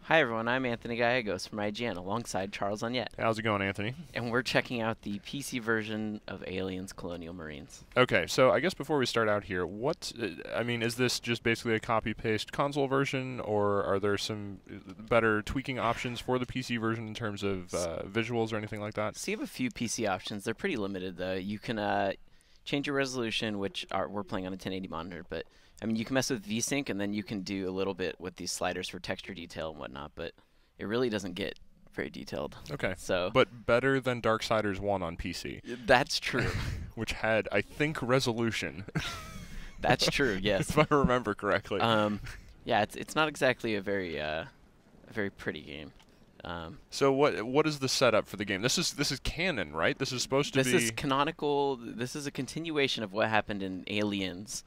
Hi everyone, I'm Anthony Gallegos from IGN alongside Charles Onyett, How's it going, Anthony? and we're checking out the PC version of Aliens Colonial Marines. Okay, so I guess before we start out here, is this just basically a copy-paste console version, or are there some better tweaking options for the PC version in terms of visuals or anything like that? So you have a few PC options. They're pretty limited though. You can change your resolution, we're playing on a 1080 monitor, but I mean you can mess with VSync and then you can do a little bit with these sliders for texture detail and whatnot, but it really doesn't get very detailed. Okay, So but better than Darksiders 1 on PC, that's true. which had, I think, resolution, That's true. Yes. if I remember correctly. Yeah, it's not exactly a very pretty game. So what is the setup for the game? This is canon, right? This is supposed to be. This is canonical. This is a continuation of what happened in Aliens.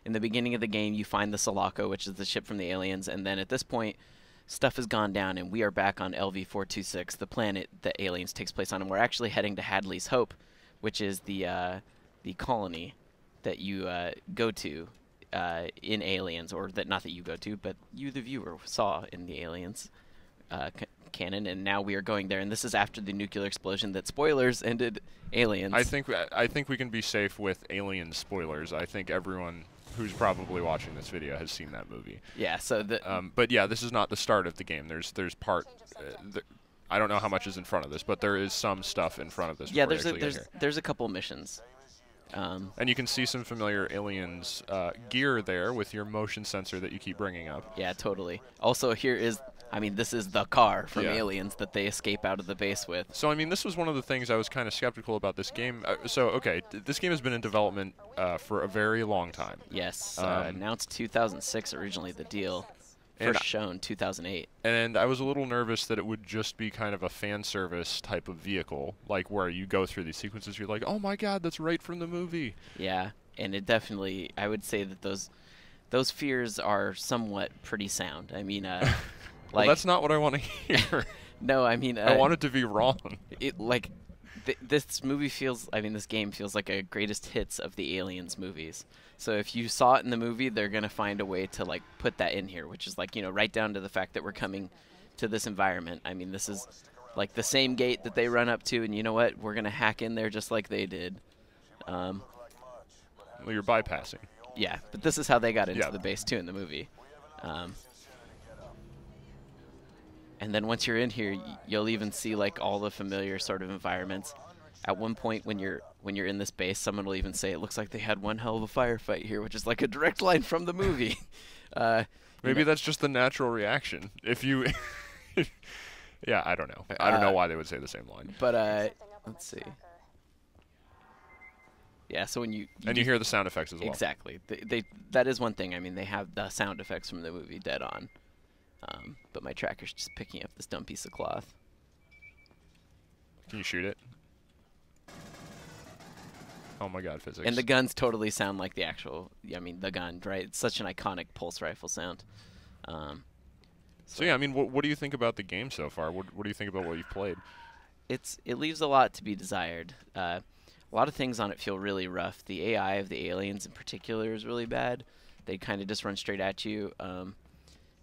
In the beginning of the game, you find the Sulaco, which is the ship from the aliens, and then at this point, stuff has gone down, and we are back on LV-426, the planet that Aliens takes place on, and we're actually heading to Hadley's Hope, which is the colony that you go to in Aliens, or that not that you go to, but you, the viewer, saw in the Aliens canon, and now we are going there, and this is after the nuclear explosion that, spoilers, ended Aliens. I think we can be safe with Alien spoilers. I think everyone who's probably watching this video has seen that movie. Yeah. So but yeah, this is not the start of the game. There's part. I don't know how much is in front of this, but there is some stuff in front of this. yeah, before you actually get here. there's a couple missions. And you can see some familiar Aliens gear there with your motion sensor that you keep bringing up. Yeah, totally. Also, here is, I mean, this is the car from Yeah. Aliens that they escape out of the base with. So, I mean, this was one of the things I was kind of skeptical about this game. Okay, this game has been in development for a very long time. Yes, announced 2006 originally, the deal. And First shown 2008. And I was a little nervous that it would just be kind of a fan service type of vehicle, like where you go through these sequences, you're like, oh my god, that's right from the movie. Yeah, and it definitely, I would say that those fears are somewhat pretty sound. I mean, Well, like, that's not what I want to hear. no, I mean, I want it to be wrong. This movie feels, I mean, this game feels like a greatest hits of the Aliens movies. So if you saw it in the movie, they're going to find a way to, like, put that in here, which is, like, you know, right down to the fact that we're coming to this environment. I mean, this is, like, the same gate that they run up to, and you know what? We're going to hack in there just like they did. Well, you're bypassing. Yeah, but this is how they got into Yeah. the base, too, in the movie. And then once you're in here, you'll even see, like, all the familiar sort of environments. At one point, when you're in this base, someone will even say, it looks like they had one hell of a firefight here, which is like a direct line from the movie. Maybe that's just the natural reaction. If you... yeah, I don't know. I don't know why they would say the same line. But, let's see. Yeah, so when you hear the sound effects as well. Exactly. That is one thing. I mean, they have the sound effects from the movie dead on. But my tracker's just picking up this dumb piece of cloth. Can you shoot it? Oh my god, physics. And the guns totally sound like the actual, I mean, the gun, right? It's such an iconic pulse rifle sound. So yeah, I mean, what do you think about the game so far? What do you think about what you've played? It leaves a lot to be desired. A lot of things on it feel really rough. The AI of the aliens in particular is really bad. They kind of just run straight at you.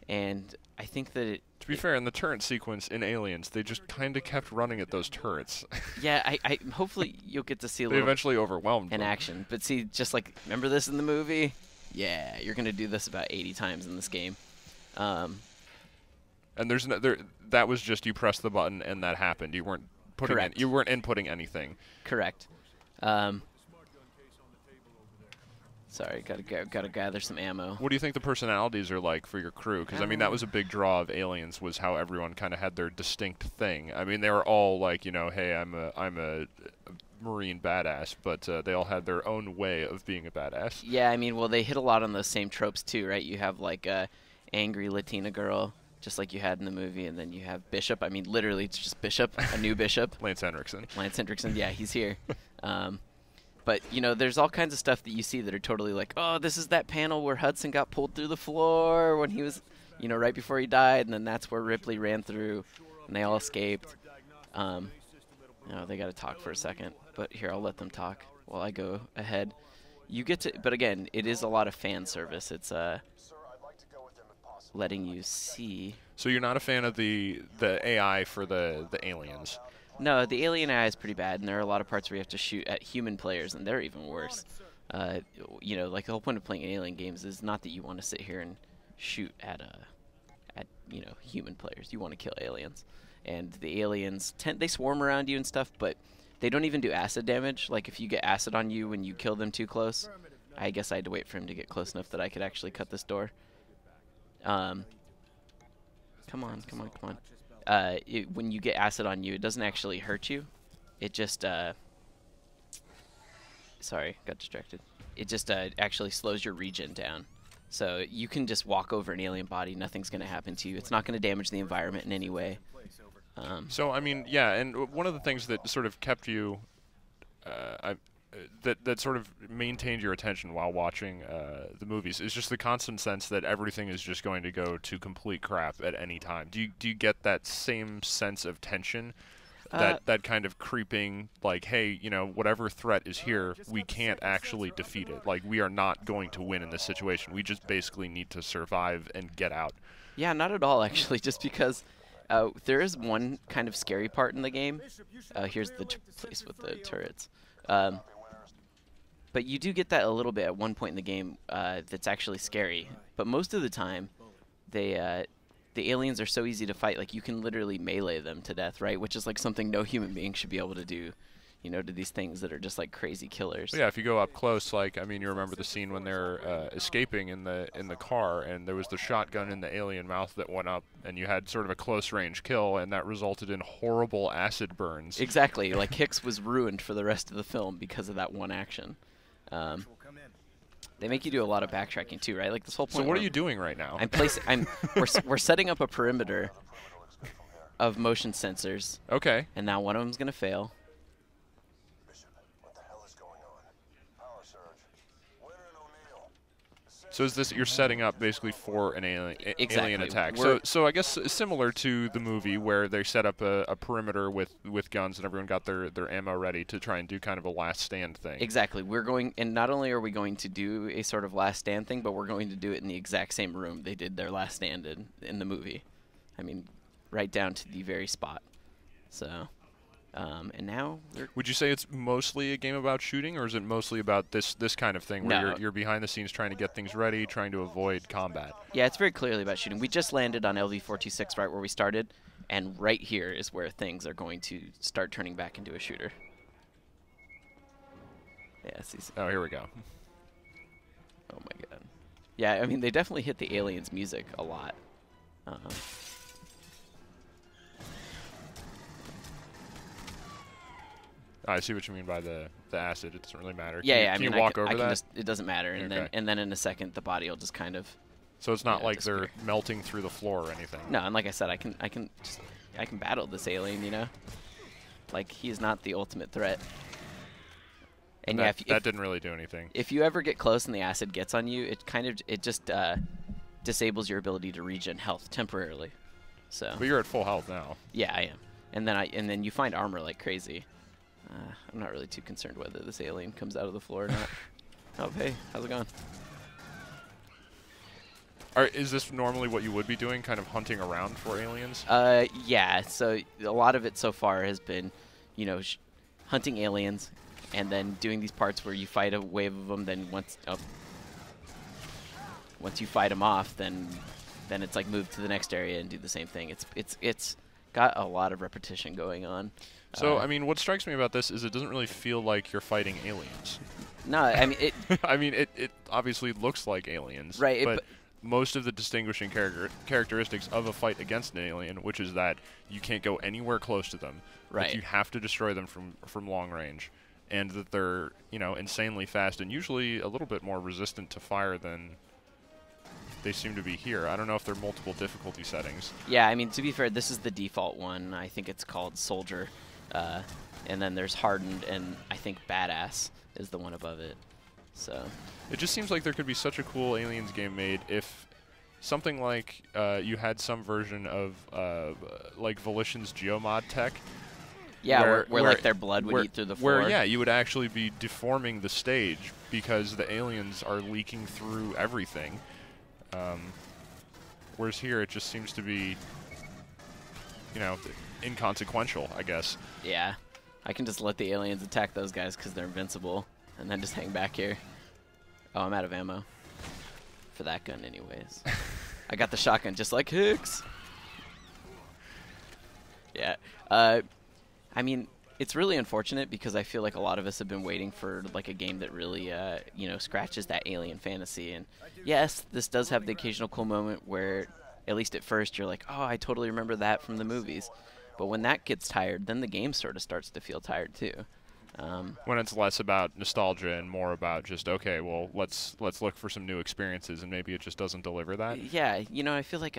And I think that To be fair, in the turret sequence in Aliens, they just kind of kept running at those turrets. yeah, I hopefully you'll get to see a They little eventually overwhelmed in them. action. But see, just like, remember this in the movie? Yeah, you're going to do this about 80 times in this game. And that was just you press the button and that happened. You weren't Correct. you weren't inputting anything. Correct. Sorry, gotta gather some ammo. What do you think the personalities are like for your crew? Because I mean, that was a big draw of Aliens, was how everyone kind of had their distinct thing. I mean, they were all like, you know, hey, I'm a Marine badass, but they all had their own way of being a badass. Yeah, I mean, well, they hit a lot on those same tropes too, right? You have like a angry Latina girl, just like you had in the movie, and then you have Bishop. I mean, literally, it's just Bishop, a new Bishop. Lance Henriksen. Lance Hendrickson, yeah, he's here. But, you know, there's all kinds of stuff that you see that are totally like, oh, this is that panel where Hudson got pulled through the floor when he was, you know, right before he died, and then that's where Ripley ran through, and they all escaped. No, they got to talk for a second, but here, I'll let them talk while I go ahead. You get to, but again, it is a lot of fan service. It's, letting you see. So you're not a fan of the AI for the aliens? No, the alien AI is pretty bad, and there are a lot of parts where you have to shoot at human players, and they're even worse. You know, like the whole point of playing alien games is not that you want to sit here and shoot at you know, human players. You want to kill aliens, and the aliens they swarm around you and stuff, but they don't even do acid damage. Like if you get acid on you when you kill them too close, I guess I had to wait for him to get close enough that I could actually cut this door. Come on. When you get acid on you, it doesn't actually hurt you. It just, sorry, got distracted. It just actually slows your regen down. So you can just walk over an alien body. Nothing's going to happen to you. It's not going to damage the environment in any way. So, I mean, yeah, and one of the things that sort of kept you, that sort of maintained your attention while watching the movies is just the constant sense that everything is just going to go to complete crap at any time. Do you get that same sense of tension, that kind of creeping, like, hey, you know, whatever threat is here, we can't actually defeat it. Like, we are not going to win in this situation. We just basically need to survive and get out. Yeah, not at all, actually, just because there is one kind of scary part in the game. Here's the place with the turrets. But you do get that a little bit at one point in the game that's actually scary. But most of the time, the aliens are so easy to fight. Like, you can literally melee them to death, right? Which is like something no human being should be able to do, you know, to these things that are just like crazy killers. Well, yeah, if you go up close, like, I mean, you remember the scene when they're escaping in the car, and there was the shotgun in the alien mouth that went up, and you had sort of a close-range kill, and that resulted in horrible acid burns. Exactly. Like, Hicks was ruined for the rest of the film because of that one action. They make you do a lot of backtracking too, right? Like this whole point. So what are you doing right now? We're setting up a perimeter of motion sensors. Okay. And now one of them's gonna fail. So is this, you're setting up basically for an alien attack? So I guess similar to the movie where they set up a perimeter with guns and everyone got their ammo ready to try and do kind of a last stand thing. Exactly. We're going, and not only are we going to do a sort of last stand thing, but we're going to do it in the exact same room they did their last stand in the movie. I mean, right down to the very spot. So. And now would you say it's mostly a game about shooting, or is it mostly about this kind of thing where you're behind the scenes trying to get things ready, trying to avoid combat? Yeah, it's very clearly about shooting. We just landed on LV-426 right where we started, and right here is where things are going to start turning back into a shooter. Yeah, see. Oh, here we go. Oh my god. Yeah, I mean, they definitely hit the aliens' music a lot. I see what you mean by the acid. It doesn't really matter. Yeah, can you walk over that? It doesn't matter, and okay. then in a second the body will just kind of. So it's not like they're melting through the floor or anything. No, and like I said, I can battle this alien, you know. Like, he's not the ultimate threat. And that didn't really do anything. If you ever get close and the acid gets on you, it just disables your ability to regen health temporarily. So. But you're at full health now. Yeah, I am. And then you find armor like crazy. I'm not really too concerned whether this alien comes out of the floor or not. Oh, hey, how's it going? Is this normally what you would be doing, kind of hunting around for aliens? Yeah. So a lot of it so far has been, you know, hunting aliens, and then doing these parts where you fight a wave of them. Then once you fight them off, then it's like move to the next area and do the same thing. It's got a lot of repetition going on. So, I mean, what strikes me about this is it doesn't really feel like you're fighting aliens. No, I mean, it obviously looks like aliens. Right. But most of the distinguishing characteristics of a fight against an alien, which is that you can't go anywhere close to them. Right. That you have to destroy them from long range. And that they're, you know, insanely fast and usually a little bit more resistant to fire than they seem to be here. I don't know if there are multiple difficulty settings. Yeah, I mean, to be fair, this is the default one. I think it's called Soldier. And then there's Hardened, and I think Badass is the one above it. So it just seems like there could be such a cool Aliens game made if something like you had some version of like Volition's Geomod tech. Yeah, where like their blood would eat through the floor. Where, yeah, you would actually be deforming the stage because the aliens are leaking through everything. Whereas here, it just seems to be, you know, inconsequential, I guess. Yeah. I can just let the aliens attack those guys because they're invincible, and then just hang back here. Oh, I'm out of ammo. For that gun, anyways. I got the shotgun just like Hicks. Yeah. I mean, it's really unfortunate because I feel like a lot of us have been waiting for like a game that really, you know, scratches that alien fantasy. And yes, this does have the occasional cool moment where, at least at first, you're like, oh, I totally remember that from the movies. But when that gets tired, then the game sort of starts to feel tired too. When it's less about nostalgia and more about just, okay, well, let's look for some new experiences, and maybe it just doesn't deliver that. Yeah, you know, I feel like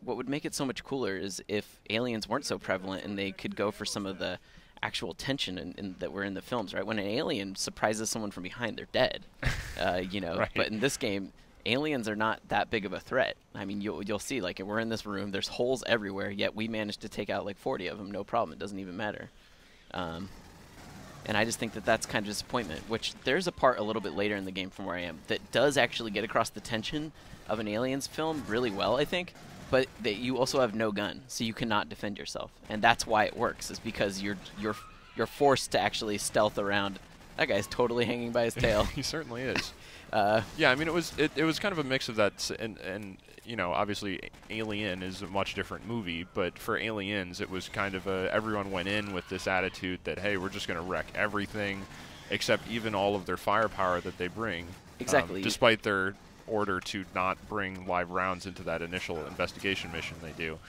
what would make it so much cooler is if aliens weren't so prevalent and they could go for some of the actual tension that were in the films, right? When an alien surprises someone from behind, they're dead, you know. Right. But in this game, aliens are not that big of a threat. I mean, you'll see, like, we're in this room, there's holes everywhere, yet we managed to take out like 40 of them, no problem. It doesn't even matter. And I just think that that's kind of disappointment, which there's a part a little bit later in the game from where I am that does actually get across the tension of an aliens film really well, I think. But that you also have no gun, so you cannot defend yourself, and that's why it works. Is because you're forced to actually stealth around. That guy's totally hanging by his tail. He certainly is. Yeah, I mean, it was kind of a mix of that, and you know, obviously, Alien is a much different movie, but for Aliens, it was kind of everyone went in with this attitude that, hey, we're just going to wreck everything, except even all of their firepower that they bring. Exactly. Despite their order to not bring live rounds into that initial investigation mission they do.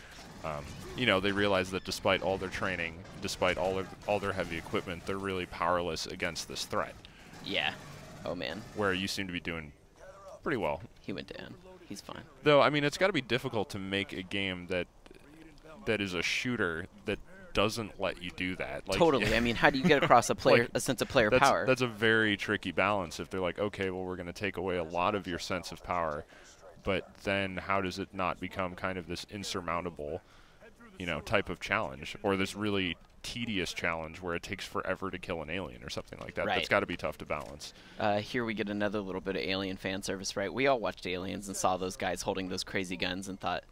You know, they realize that despite all their training, despite all their heavy equipment, they're really powerless against this threat. Yeah. Oh, man. Where you seem to be doing pretty well. He went down. He's fine. Though, I mean, it's got to be difficult to make a game that is a shooter that doesn't let you do that. Like, totally. I mean, how do you get across a sense of player power? That's a very tricky balance. If they're like, okay, well, we're going to take away a lot of your sense of power, but then how does it not become kind of this insurmountable, you know, type of challenge, or this really tedious challenge where it takes forever to kill an alien or something like that? Right. That's got to be tough to balance. Here we get another little bit of Alien fan service, right? We all watched Aliens and saw those guys holding those crazy guns and thought,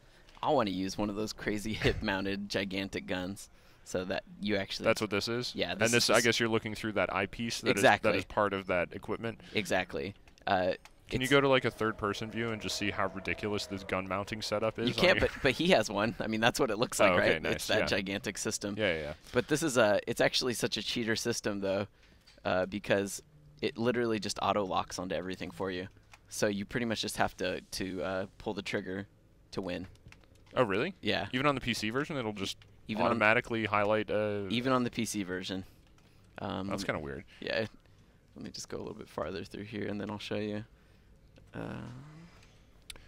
I want to use one of those crazy hip-mounted gigantic guns. So that you actually... That's what this is? Yeah. And this, I guess you're looking through that eyepiece that, exactly. that is part of that equipment? Exactly. Can you go to like a third-person view and just see how ridiculous this gun mounting setup is? You can't, but he has one. I mean, that's what it looks like, okay, right? Nice. It's that gigantic system. Yeah. But this is it's actually such a cheater system, though, because it literally just auto-locks onto everything for you. So you pretty much just have to pull the trigger to win. Oh, really? Yeah. Even on the PC version, it'll just even automatically highlight... even on the PC version. That's kind of weird. Yeah. Let me just go a little bit farther through here, and then I'll show you.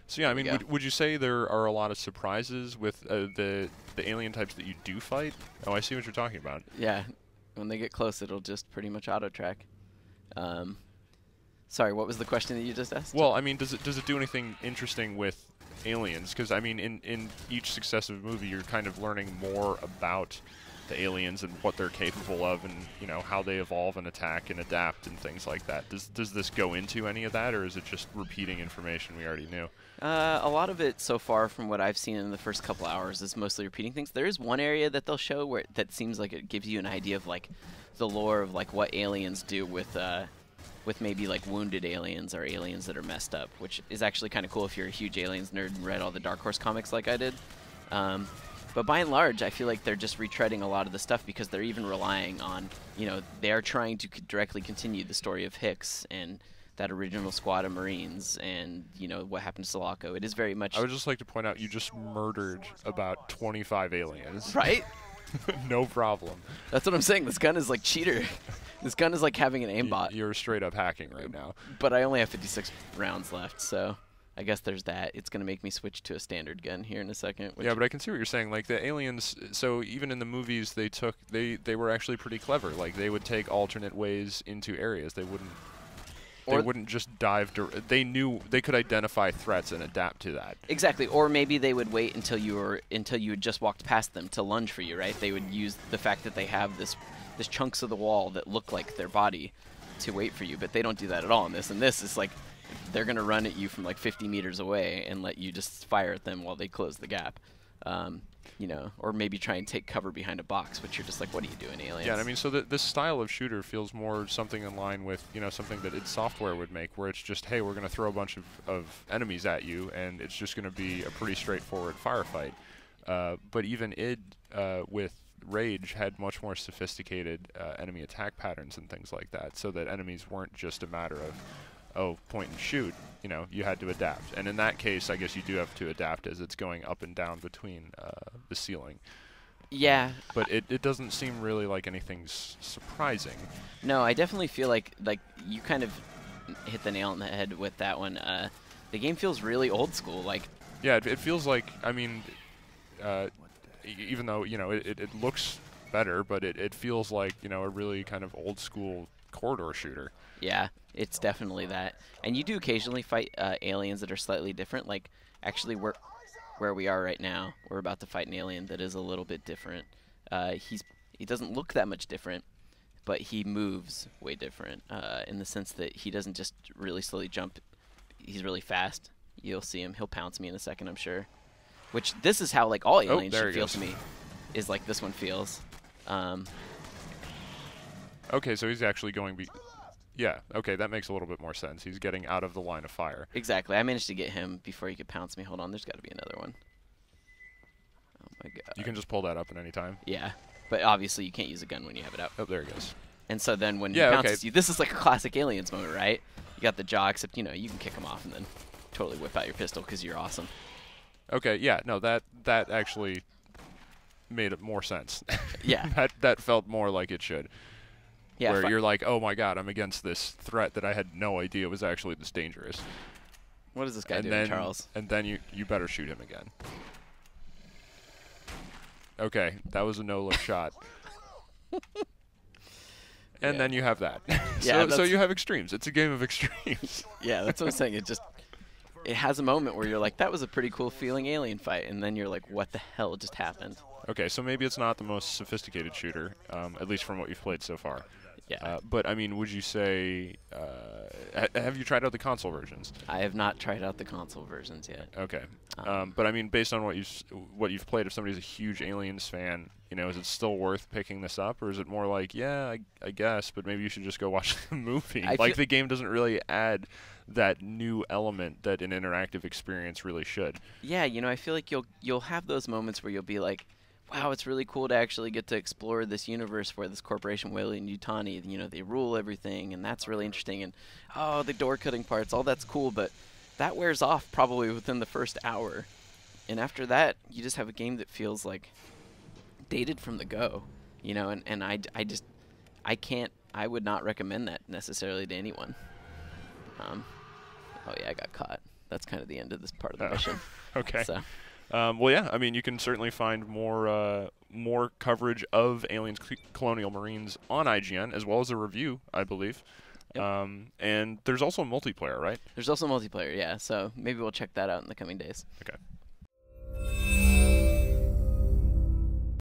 So yeah, I mean, would you say there are a lot of surprises with the alien types that you do fight? Oh, I see what you're talking about. Yeah. When they get close, it'll just pretty much auto-track. Sorry, what was the question that you just asked? Well, I mean, does it do anything interesting with aliens? Because, I mean, in each successive movie, you're kind of learning more about the aliens and what they're capable of, and you know how they evolve and attack and adapt and things like that. Does this go into any of that, or is it just repeating information we already knew? A lot of it so far, from what I've seen in the first couple hours, is mostly repeating things. There is one area that they'll show where that seems like it gives you an idea of like the lore of like what aliens do with maybe like wounded aliens or aliens that are messed up, which is actually kind of cool if you're a huge aliens nerd and read all the Dark Horse comics like I did. But by and large, I feel like they're just retreading a lot of the stuff because they're even relying on, you know, they are trying to directly continue the story of Hicks and that original squad of Marines and, you know, what happened to Sulaco. It is very much... I would just like to point out you just murdered about 25 aliens. Right? No problem. That's what I'm saying. This gun is like cheater. This gun is like having an aimbot. You're straight up hacking right now. But I only have 56 rounds left, so... I guess there's that. It's going to make me switch to a standard gun here in a second. Yeah, but I can see what you're saying. Like, the aliens, so even in the movies, they were actually pretty clever. Like, they would take alternate ways into areas. They wouldn't just dive. They knew they could identify threats and adapt to that. Exactly. Or maybe they would wait until you had just walked past them to lunge for you, right? They would use the fact that they have this chunks of the wall that look like their body to wait for you, but they don't do that at all in this. And this is like they're going to run at you from like 50 meters away and let you just fire at them while they close the gap. You know, or maybe try and take cover behind a box, which you're just like, what are you doing, Aliens? Yeah, I mean, so this style of shooter feels more something in line with, you know, something that id Software would make, where it's just, hey, we're going to throw a bunch of enemies at you, and it's just going to be a pretty straightforward firefight. But even id, with Rage, had much more sophisticated enemy attack patterns and things like that, so that enemies weren't just a matter of, oh, point and shoot. You know, you had to adapt. And in that case, I guess you do have to adapt as it's going up and down between the ceiling. Yeah. But it doesn't seem really like anything's surprising. No, I definitely feel like you kind of hit the nail on the head with that one. The game feels really old school. Like, yeah, it feels like, I mean, even though, you know, it looks better, but it feels like, you know, a really kind of old school corridor shooter. Yeah, it's definitely that. And you do occasionally fight aliens that are slightly different. Like, actually, where we are right now, we're about to fight an alien that is a little bit different. He doesn't look that much different, but he moves way different in the sense that he doesn't just really slowly jump. He's really fast. You'll see him. He'll pounce me in a second, I'm sure. Which, this is how, like, all aliens should feel to me, is like this one feels. Okay, so he's actually going... Yeah, okay, that makes a little bit more sense. He's getting out of the line of fire. Exactly. I managed to get him before he could pounce me. Hold on, there's got to be another one. Oh my god. You can just pull that up at any time? Yeah, but obviously you can't use a gun when you have it out. Oh, there he goes. And so then when he pounces you, this is like a classic Aliens moment, right? You got the jaw, except, you know, you can kick him off and then totally whip out your pistol because you're awesome. Okay, yeah, no, that actually made it more sense. Yeah. that felt more like it should. Yeah, where you're like, oh my god, I'm against this threat that I had no idea was actually this dangerous. What is this guy doing, Charles? And then you better shoot him again. Okay, that was a no-look shot. And then you have that. So you have extremes. It's a game of extremes. Yeah, that's what I'm saying. It has a moment where you're like, that was a pretty cool feeling alien fight, and then you're like, what the hell just happened? Okay, so maybe it's not the most sophisticated shooter, at least from what you've played so far. Yeah. But, I mean, would you say... have you tried out the console versions? I have not tried out the console versions yet. Okay. But, I mean, based on what you've played, if somebody's a huge Aliens fan, you know, is it still worth picking this up? Or is it more like, yeah, I guess, but maybe you should just go watch the movie? Like, the game doesn't really add that new element that an interactive experience really should. Yeah, you know, I feel like you'll have those moments where you'll be like, wow, it's really cool to actually get to explore this universe where this corporation, Weyland-Yutani, you know, they rule everything, and that's really interesting. And, oh, the door-cutting parts, all that's cool, but that wears off probably within the first hour. And after that, you just have a game that feels, like, dated from the go, you know, and I would not recommend that necessarily to anyone. Oh, yeah, I got caught. That's kind of the end of this part of the mission. Okay. So. Well, yeah, I mean, you can certainly find more coverage of Aliens Colonial Marines on IGN, as well as a review, I believe. Yep. And there's also multiplayer, right? There's also multiplayer, yeah. So maybe we'll check that out in the coming days. Okay.